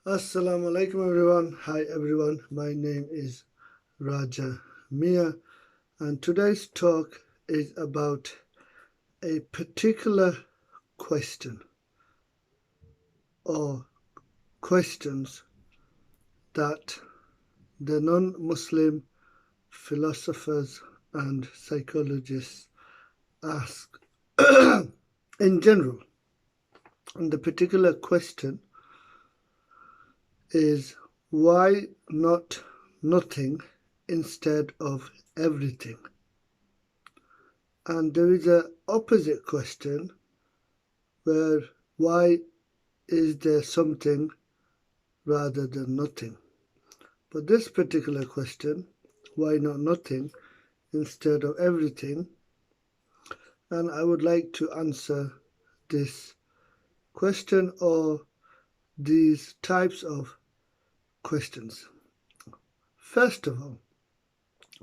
Assalamu alaikum everyone. Hi everyone. My name is Raja Miah, and today's talk is about a particular question or questions that the non-Muslim philosophers and psychologists ask in general. And the particular question is, why not nothing instead of everything? And there is an opposite question where, why is there something rather than nothing? But this particular question, why not nothing instead of everything? And I would like to answer this question or these types of questions. First of all,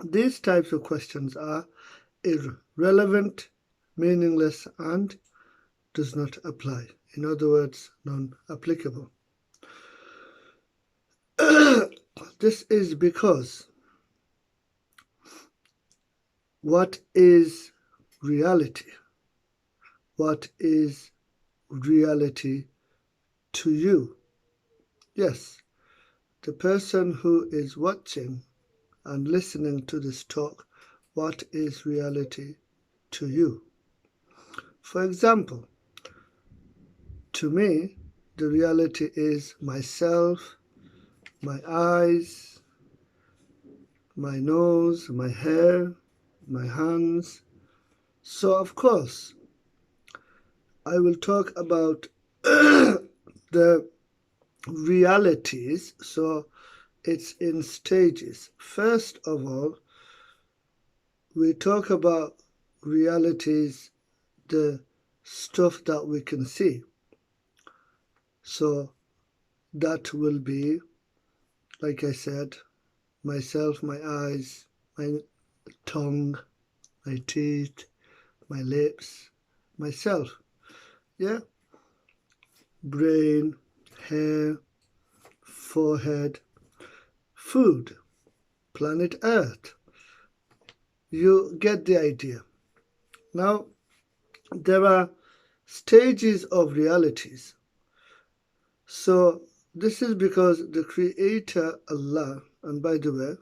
these types of questions are irrelevant, meaningless, and does not apply. In other words, non-applicable. This is because what is reality? What is reality to you? Yes, the person who is watching and listening to this talk, what is reality to you? For example, to me, the reality is myself, my eyes, my nose, my hair, my hands. So, of course, I will talk about the realities. So, it's in stages. First of all, we talk about realities, the stuff that we can see. So, that will be, like I said, myself, my eyes, my tongue, my teeth, my lips, myself. Yeah? Brain, hair, forehead, food, planet Earth. You get the idea. Now, there are stages of realities. So, this is because the Creator, Allah, and by the way,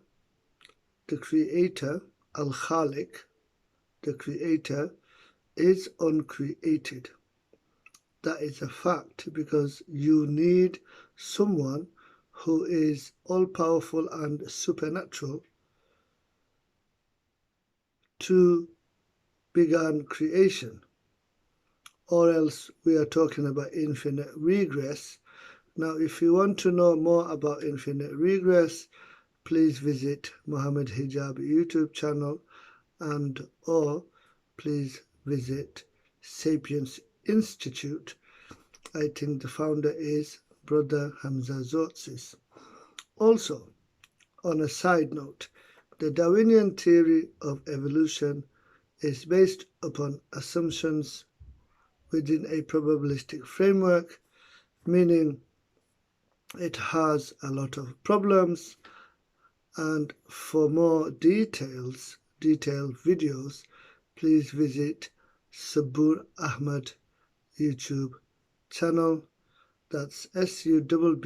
the Creator, Al-Khaliq, the Creator, is uncreated. That is a fact, because you need someone who is all-powerful and supernatural to begin creation, or else we are talking about infinite regress. Now, if you want to know more about infinite regress, please visit Muhammad Hijab YouTube channel, and or please visit Sapiens Institute. I think the founder is Brother Hamza Zotsis. Also, on a side note, the Darwinian theory of evolution is based upon assumptions within a probabilistic framework, meaning it has a lot of problems. And for more detailed videos, please visit Sabur Ahmad YouTube channel. That's SUBBOR,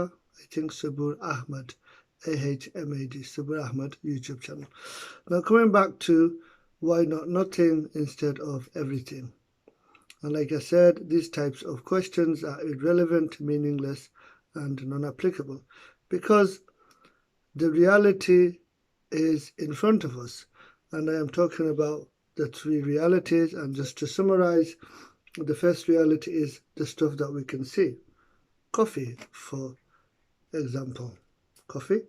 I think Sabur Ahmad, AHMAD, Sabur Ahmad YouTube channel. Now, coming back to why not nothing instead of everything. And like I said, these types of questions are irrelevant, meaningless, and non-applicable, because the reality is in front of us. And I am talking about the three realities. And just to summarize, the first reality is the stuff that we can see. Coffee, for example. Coffee.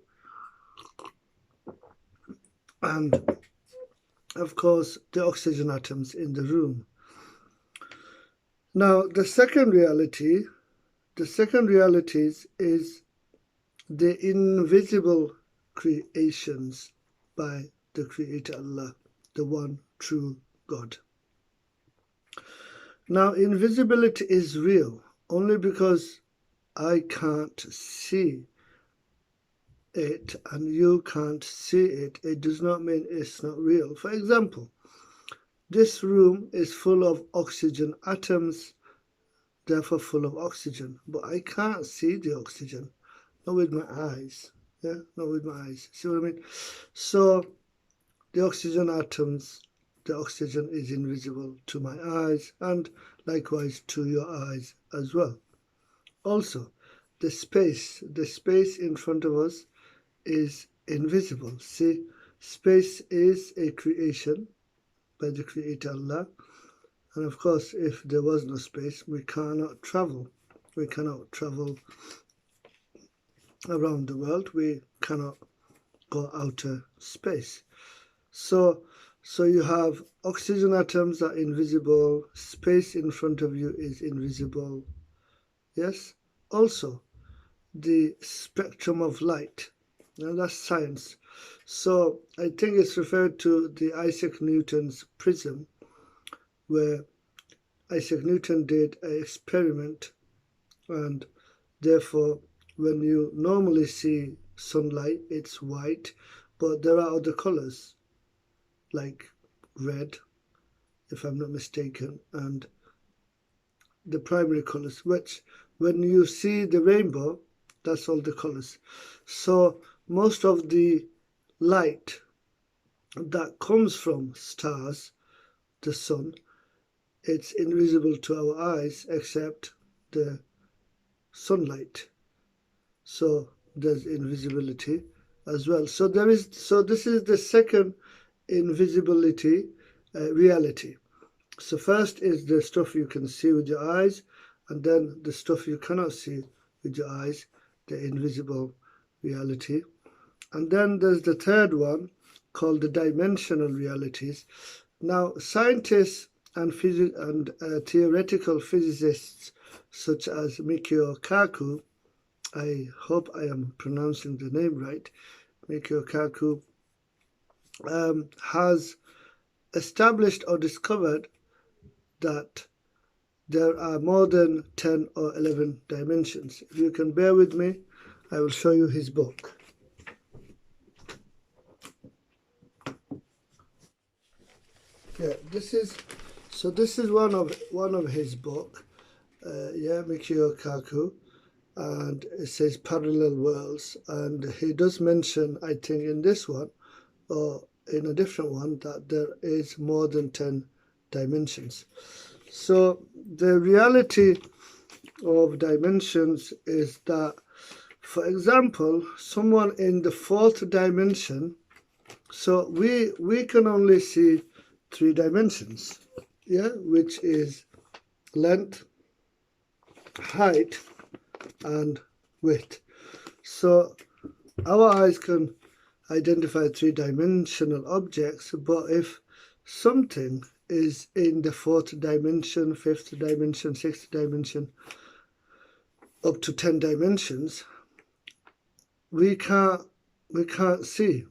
And of course, the oxygen atoms in the room. Now, the second reality is the invisible creations by the Creator Allah, the one true God. Now, invisibility is real only because I can't see it and you can't see it, it does not mean it's not real. For example, this room is full of oxygen atoms, therefore full of oxygen, but I can't see the oxygen, not with my eyes. Yeah, not with my eyes. See what I mean? So the oxygen atoms, the oxygen is invisible to my eyes and likewise to your eyes as well. Also, the space in front of us is invisible. See, space is a creation by the Creator Allah. And of course, if there was no space, we cannot travel. We cannot travel around the world. We cannot go outer space. So you have oxygen atoms are invisible. Space in front of you is invisible. Yes. Also, the spectrum of light. Now that's science. So I think it's referred to the Isaac Newton's prism, where Isaac Newton did an experiment, and therefore when you normally see sunlight it's white, but there are other colors like red, if I'm not mistaken, and the primary colors, which when you see the rainbow, that's all the colors. So most of the light that comes from stars, the sun, it's invisible to our eyes except the sunlight. So there's invisibility as well. So this is the second invisibility reality. So first is the stuff you can see with your eyes, and then the stuff you cannot see with your eyes, the invisible reality. And then there's the third one called the dimensional realities. Now, scientists and theoretical physicists such as Mikio Kaku, I hope I am pronouncing the name right, Mikio Kaku, has established or discovered that there are more than 10 or 11 dimensions. If you can bear with me, I will show you his book. Yeah, this is one of his book. Mikio Kaku, and it says parallel worlds, and he does mention, I think in this one or in a different one, that there is more than 10 dimensions. So the reality of dimensions is that, for example, someone in the fourth dimension, so we can only see 3 dimensions, yeah, which is length, height, and width. So our eyes can identify 3-dimensional objects, but if something is in the 4th dimension, 5th dimension, 6th dimension, up to 10 dimensions, we cannot see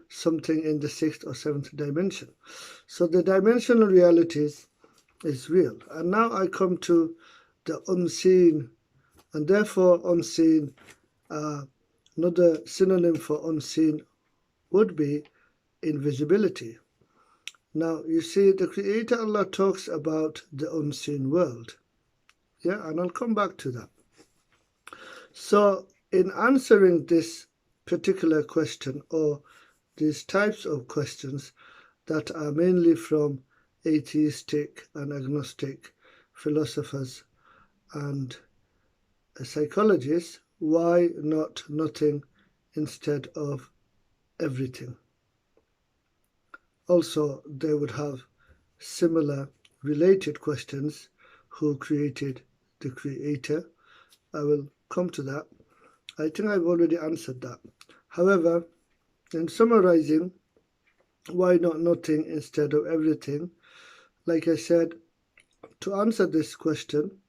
something in the 6th or 7th dimension. So the dimensional realities is real. And now I come to the unseen, and therefore unseen, another synonym for unseen would be invisibility. Now you see, the Creator Allah talks about the unseen world, yeah, and I'll come back to that. So in answering this particular question, or these types of questions that are mainly from atheistic and agnostic philosophers and psychologists, why not nothing instead of everything? Also, they would have similar related questions. Who created the Creator? I will come to that. I think I've already answered that. However, in summarizing, why not nothing instead of everything? Like I said, to answer this question,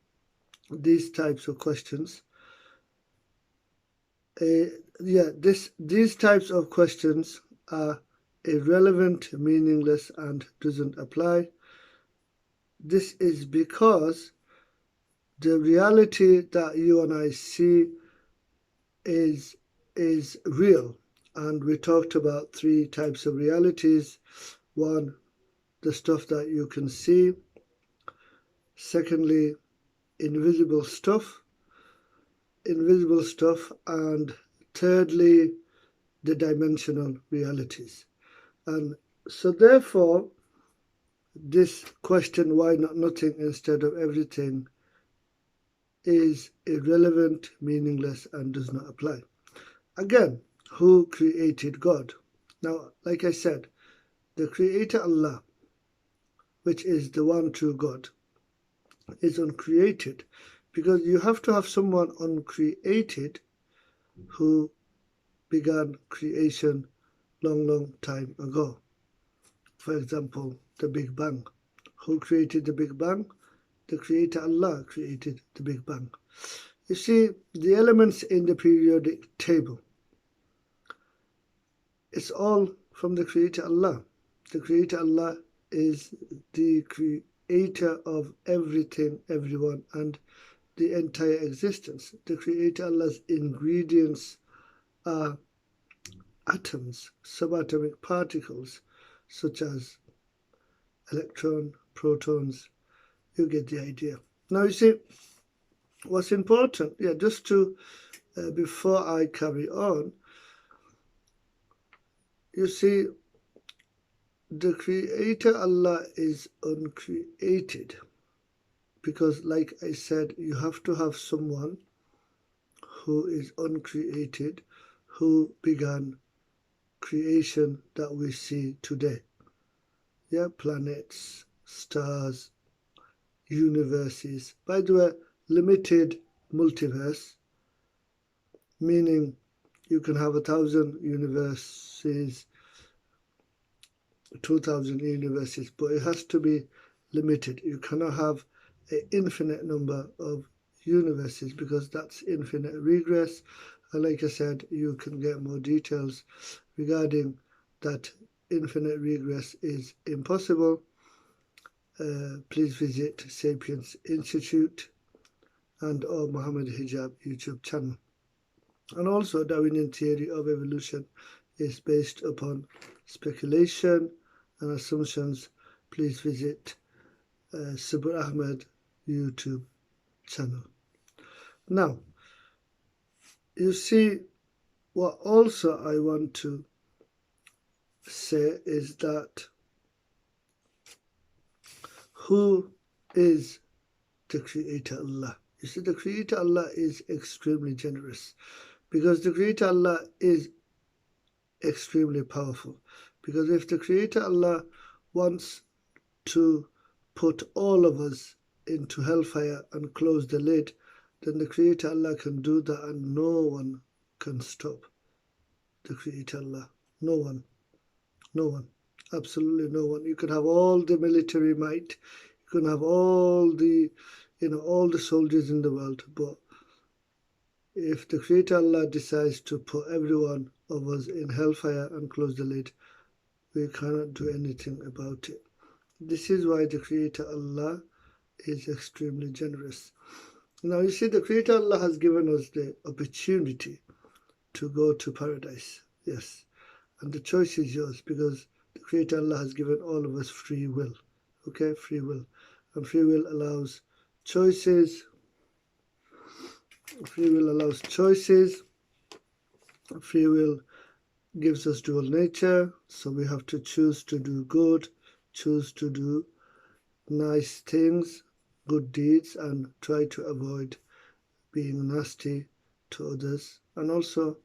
these types of questions, these types of questions are irrelevant, meaningless, and doesn't apply. This is because The reality that you and I see is real. And we talked about three types of realities. One, the stuff that you can see. Secondly, invisible stuff. And thirdly, the dimensional realities. And so therefore, this question, why not nothing instead of everything, is irrelevant, meaningless, and does not apply. Again, who created God? Now, like I said, the creator Allah, which is the one true God, is uncreated, because you have to have someone uncreated who began creation long time ago. For example, the Big Bang. Who created the Big Bang? The creator Allah created the Big Bang. You see, the elements in the periodic table, it's all from the creator Allah. The creator Allah is the creator of everything, everyone, and the entire existence. The creator Allah's ingredients are atoms, subatomic particles, such as electron, protons. You get the idea. Now you see, what's important, just to, before I carry on, you see, the creator Allah is uncreated, because like I said, you have to have someone who is uncreated, who began creation that we see today. Planets, stars, universes. By the way, limited multiverse, meaning you can have 1,000 universes, 2,000 universes, but it has to be limited. You cannot have an infinite number of universes, because that's infinite regress. And like I said, you can get more details regarding that. Infinite regress is impossible. Please visit Sapiens Institute and or Muhammad Hijab YouTube channel. And also, Darwinian theory of evolution is based upon speculation and assumptions. Please visit Sabur Ahmed YouTube channel. Now, you see, what also I want to say is that who is the creator Allah? You see, the creator Allah is extremely generous, because the creator Allah is extremely powerful. Because if the creator Allah wants to put all of us into hellfire and close the lid, then the creator Allah can do that, and no one can stop the creator Allah. No one. Absolutely no one. You can have all the military might, you can have all the soldiers in the world, but if the creator Allah decides to put every one of us in hellfire and close the lid, we cannot do anything about it. This is why the creator Allah is extremely generous. Now you see, the creator Allah has given us the opportunity to go to paradise. Yes. And the choice is yours, because the creator Allah has given all of us free will. Okay, free will. And free will allows choices. Free will allows choices. Free will gives us dual nature, so we have to choose to do good, choose to do nice things, good deeds, and try to avoid being nasty to others, and also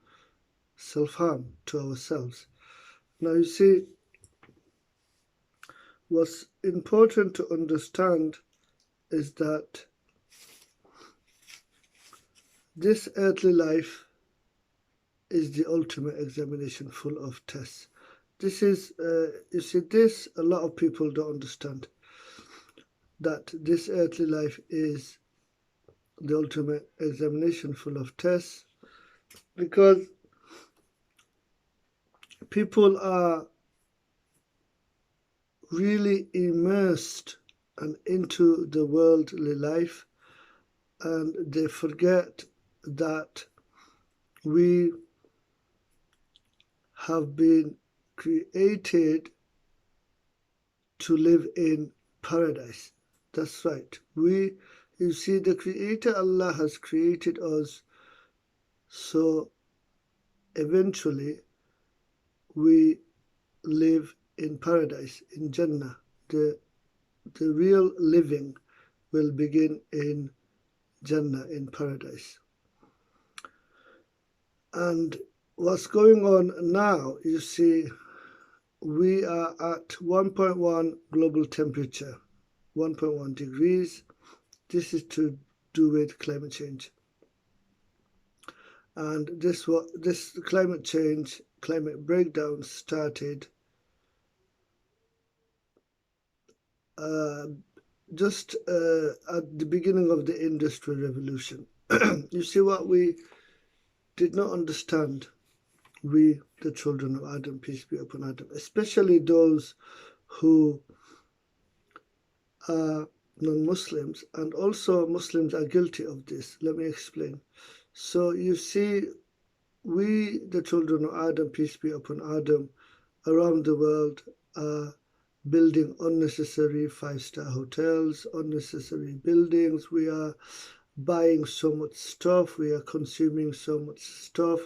self-harm to ourselves. Now you see, what's important to understand is that this earthly life is the ultimate examination, full of tests. This is, you see, this a lot of people don't understand, that this earthly life is the ultimate examination, full of tests, because people are really immersed and into the worldly life, and they forget that we have been created to live in paradise. That's right. You see, the Creator Allah has created us, so eventually we live in paradise, in Jannah. The real living will begin in Jannah, in paradise. And what's going on now, you see, we are at 1.1 global temperature, 1.1 degrees. This is to do with climate change. And this climate change, climate breakdown started uh, just at the beginning of the Industrial Revolution. You see, what we did not understand, we, the children of Adam, peace be upon Adam, especially those who are non-Muslims, and also Muslims are guilty of this. Let me explain. So you see, we, the children of Adam, peace be upon Adam, around the world are building unnecessary five-star hotels, unnecessary buildings. We are buying so much stuff. We are consuming so much stuff.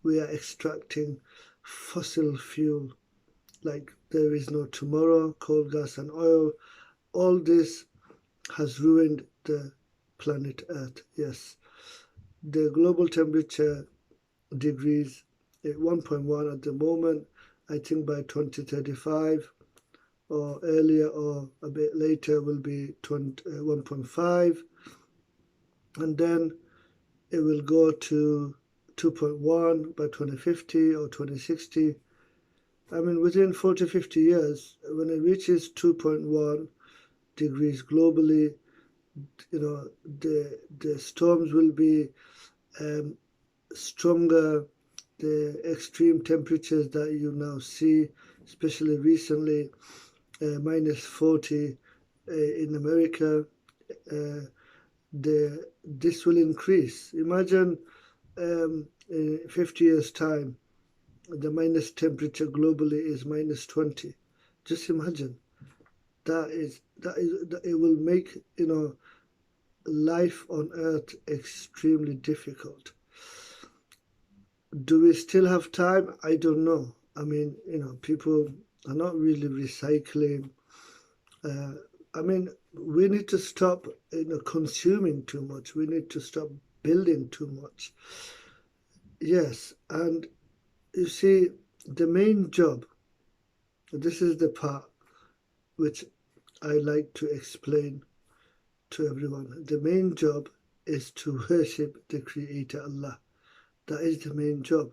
We are extracting fossil fuel like there is no tomorrow, coal, gas, and oil. All this has ruined the planet Earth. Yes, the global temperature degrees at 1.1 at the moment. I think by 2035 or earlier or a bit later will be 1.5, and then it will go to 2.1 by 2050 or 2060. I mean, within 40, 50 years, when it reaches 2.1 degrees globally, the storms will be stronger. The extreme temperatures that you now see, especially recently, minus 40 in America, this will increase. Imagine in 50 years' time, the minus temperature globally is minus 20. Just imagine. That it will make life on Earth extremely difficult. Do we still have time? I don't know. I mean, people are not really recycling. I mean, we need to stop, consuming too much. We need to stop building too much. Yes, and you see, the main job. This is the part which I like to explain to everyone. The main job is to worship the Creator Allah. That is the main job.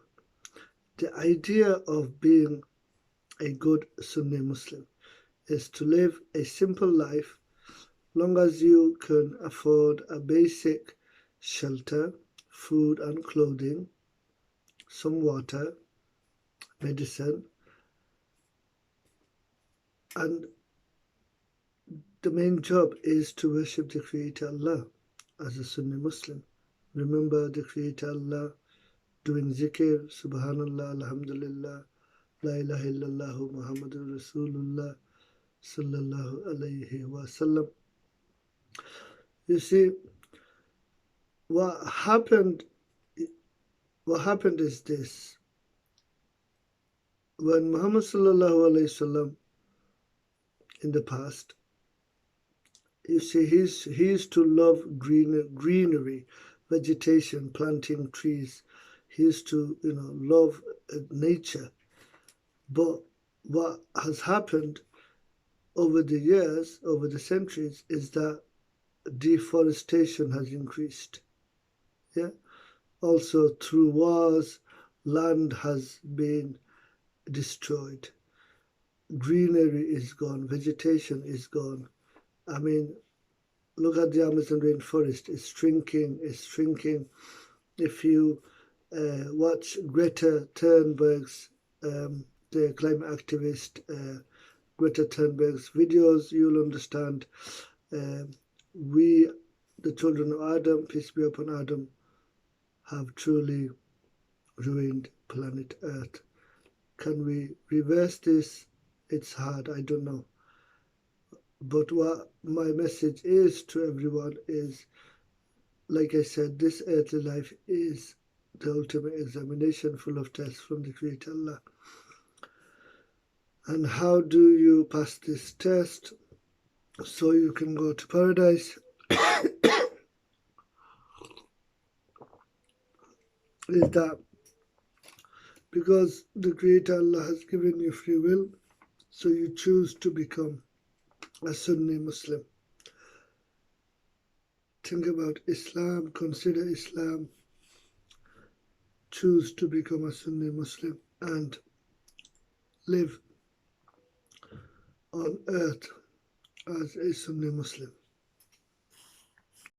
The idea of being a good Sunni Muslim is to live a simple life, long as you can afford a basic shelter, food and clothing, some water, medicine, and the main job is to worship the Creator Allah as a Sunni Muslim. Remember the Creator Allah, doing zikr, subhanallah, alhamdulillah, la ilaha illallah, Muhammadur Rasulullah, sallallahu alayhi wasallam. You see, what happened is this. When Muhammad sallallahu alayhi wasallam in the past, you see, he used to love greenery, vegetation, planting trees. He used to, love nature. But what has happened over the years, over the centuries, is that deforestation has increased. Yeah. Also, through wars, land has been destroyed. Greenery is gone. Vegetation is gone. I mean, look at the Amazon rainforest. It's shrinking. It's shrinking. If you watch Greta Thunberg's, the climate activist, Greta Thunberg's videos, you'll understand we the children of Adam, peace be upon Adam, have truly ruined planet Earth. Can we reverse this? It's hard, I don't know. But what my message is to everyone is, like I said, this earthly life is the ultimate examination full of tests from the Creator Allah. And how do you pass this test so you can go to paradise? Is that because the Creator Allah has given you free will, so you choose to become a Sunni Muslim. Think about Islam, consider Islam, choose to become a Sunni Muslim and live on earth as a Sunni Muslim.